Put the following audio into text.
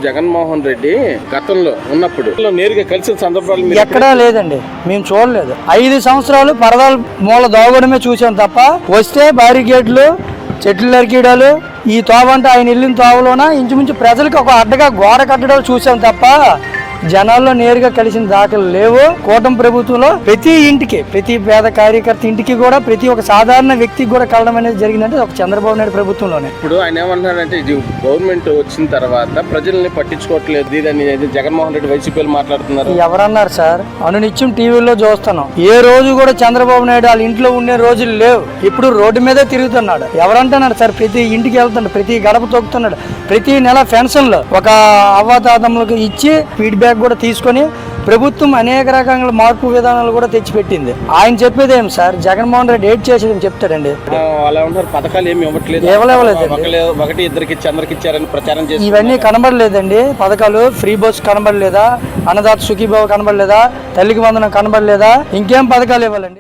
జగన్మోహన్ రెడ్డి గతంలో ఉన్నప్పుడు నేరుగా కలిసిన సందర్భాలు ఎక్కడా లేదండి, మేము చూడలేదు. 5 సంవత్సరాలు పరదాల మూల దాగడమే చూసాం తప్ప వస్తే బారికేడ్లు, చెట్లు నరికీడాలు, ఈ తోవంట ఆయన వెళ్ళిన తోవలోన ఇంచుమించు ప్రజలకు ఒక అడ్డగా గోడ కట్టడాలు చూసాం తప్ప జనాల్లో నేరుగా కలిసిన దాఖలు లేవు. కూటమి ప్రభుత్వంలో ప్రతి ఇంటికి, ప్రతి పేద కార్యకర్త ఇంటికి కూడా, ప్రతి ఒక సాధారణ వ్యక్తికి కూడా కలడం అనేది జరిగిందంటే ఒక చంద్రబాబు నాయుడు ప్రభుత్వంలోనే. ఇప్పుడు ఆయన ఏమంటున్నారంటే ఇది గవర్నమెంట్ వచ్చిన తర్వాత ప్రజల్ని పట్టించుకోవట్లేదు ఇదని జగన్మోహన్ రెడ్డి వైసీపీలు మాట్లాడుతున్నారు. ఎవరన్నారు సార్? అనునిత్యం టీవీలో చూస్తున్నాం. ఏ రోజు కూడా చంద్రబాబు నాయుడు వాళ్ళ ఇంట్లో ఉండే రోజులు లేవు. ఇప్పుడు రోడ్డు మీదే తిరుగుతున్నాడు. ఎవరంటున్నాడు సార్? ప్రతి ఇంటికి వెళ్తున్నాడు, ప్రతి గడప తొక్కుతున్నాడు. ప్రతి నెల పెన్షన్లు ఒక అవ్వాతాతములకు ఇచ్చి ఫీడ్బ్యాక్ కూడా తీసుకొని ప్రభుత్వం అనేక రకాల మార్పు విధానాలు కూడా తెచ్చిపెట్టింది. ఆయన చెప్పేది ఏం సార్? జగన్మోహన్ రెడ్డి ఏడ్ చేసేది చెప్తాడండి. పథకాలు ఏమి ఇవ్వట్లేదు, ఒకటి ఇద్దరికి అందరికి ఇచ్చారని ప్రచారం చేసి ఇవన్నీ కనబడలేదండి. పథకాలు ఫ్రీ బస్ కనబడలేదా? అన్నదాత సుఖీభావ కనబడలేదా? తల్లికి వందనం కనబడలేదా? ఇంకేం పథకాలు ఇవ్వాలండి?